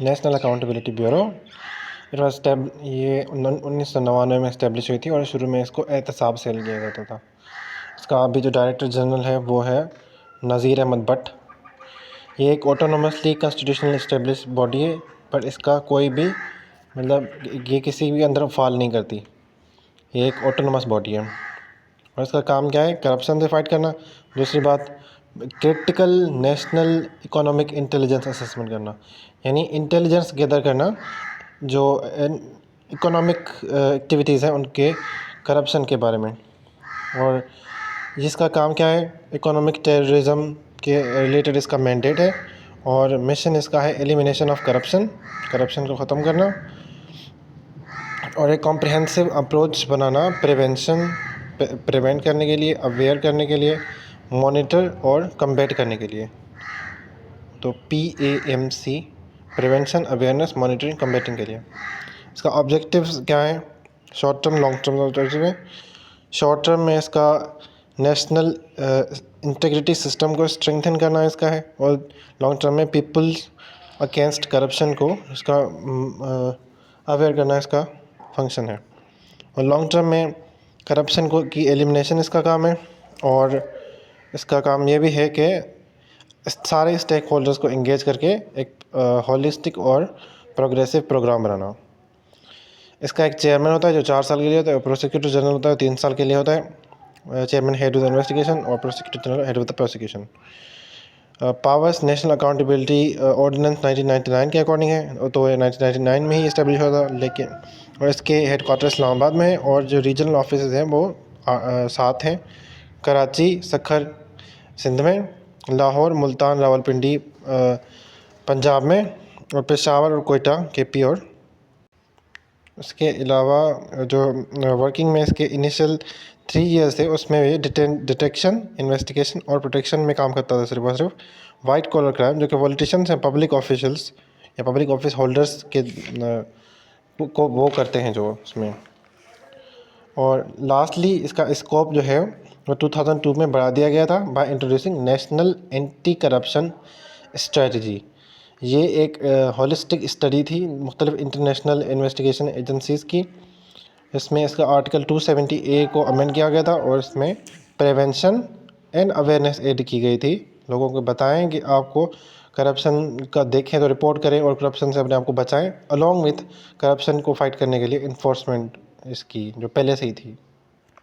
National accountability bureau ये 1999 में establish हुई थी और शुरू में इसको एहतसाब सेल किया जाता था। इसका अभी जो डायरेक्टर जनरल है वो है नज़ीर अहमद भट्ट। ये एक ऑटोनोमसली कॉन्स्टिट्यूशनल इस्टेब्लिश बॉडी है, पर इसका कोई भी ये किसी भी अंदर फॉल नहीं करती। ये एक ऑटोनोमस बॉडी है और इसका काम क्या है? करप्शन से फाइट करना। दूसरी बात, critical national economic intelligence assessment करना, यानी इंटेलिजेंस गैदर करना जो इकोनॉमिक एक्टिविटीज़ हैं उनके करप्शन के बारे में। और जिसका काम क्या है? इकोनॉमिक टेररिज्म के रिलेटेड इसका मैंडेट है और मिशन इसका है एलिमिनेशन ऑफ करप्शन को ख़त्म करना और एक कॉम्प्रिहेंसिव अप्रोच बनाना प्रिवेंट करने के लिए, अवेयर करने के लिए, मॉनिटर और कम्बैट करने के लिए। तो PAMC, prevention, awareness, monitoring, combating के लिए। इसका ऑब्जेक्टिव्स क्या है? Short term, long term objective है। शॉर्ट टर्म में इसका नेशनल इंटीग्रिटी सिस्टम को स्ट्रेंथन करना इसका है और लॉन्ग टर्म में पीपल्स अगेंस्ट करप्शन को इसका अवेयर करना इसका फंक्शन है। और लॉन्ग टर्म में करप्शन की एलिमिनेशन इसका काम है और इसका काम ये भी है कि सारे स्टेक होल्डर्स को एंगेज करके एक होलिस्टिक और प्रोग्रेसिव प्रोग्राम बनाना। इसका एक चेयरमैन होता है जो 4 साल के लिए होता है, प्रोसिक्यूटर जनरल होता है 3 साल के लिए होता है। चेयरमैन हेड विद इन्वेस्टिगेशन और prosecutor general head with the prosecution. Powers national accountability ordinance 1999 के अकॉर्डिंग है, तो ये 1999 में ही इस्टेब्लिश हुआ था, लेकिन और इसके हेड क्वार्टर इस्लामाबाद में है और जो रीजनल ऑफिस हैं वो 7 हैं: कराची, सखर सिंध में, लाहौर, मुल्तान, रावलपिंडी पंजाब में, और पेशावर और कोयटा KP। और इसके अलावा जो वर्किंग में इसके इनिशियल 3 ईयर्स थे उसमें ये डिटेक्शन, इन्वेस्टिगेशन और प्रोटेक्शन में काम करता था, सिर्फ और सिर्फ वाइट कॉलर क्राइम, जो कि पॉलिटिशियंस हैं, पब्लिक ऑफिशियल्स या पब्लिक ऑफिस होल्डर्स के को वो करते हैं जो उसमें। और लास्टली इसका स्कोप जो है वो 2002 में बढ़ा दिया गया था by introducing national anti corruption strategy. ये एक होलिस्टिक स्टडी थी मुख्तलिफ इंटरनेशनल इन्वेस्टिगेशन एजेंसीज़ की। इसमें इसका आर्टिकल 270A को अमेंड किया गया था और इसमें प्रिवेंशन एंड अवेयरनेस ऐड की गई थी। लोगों को बताएं कि आपको करप्शन का देखें तो रिपोर्ट करें और करप्शन से अपने आप को बचाएं, अलॉन्ग विथ करप्शन को फाइट करने के लिए इन्फोर्समेंट इसकी जो पहले से ही थी।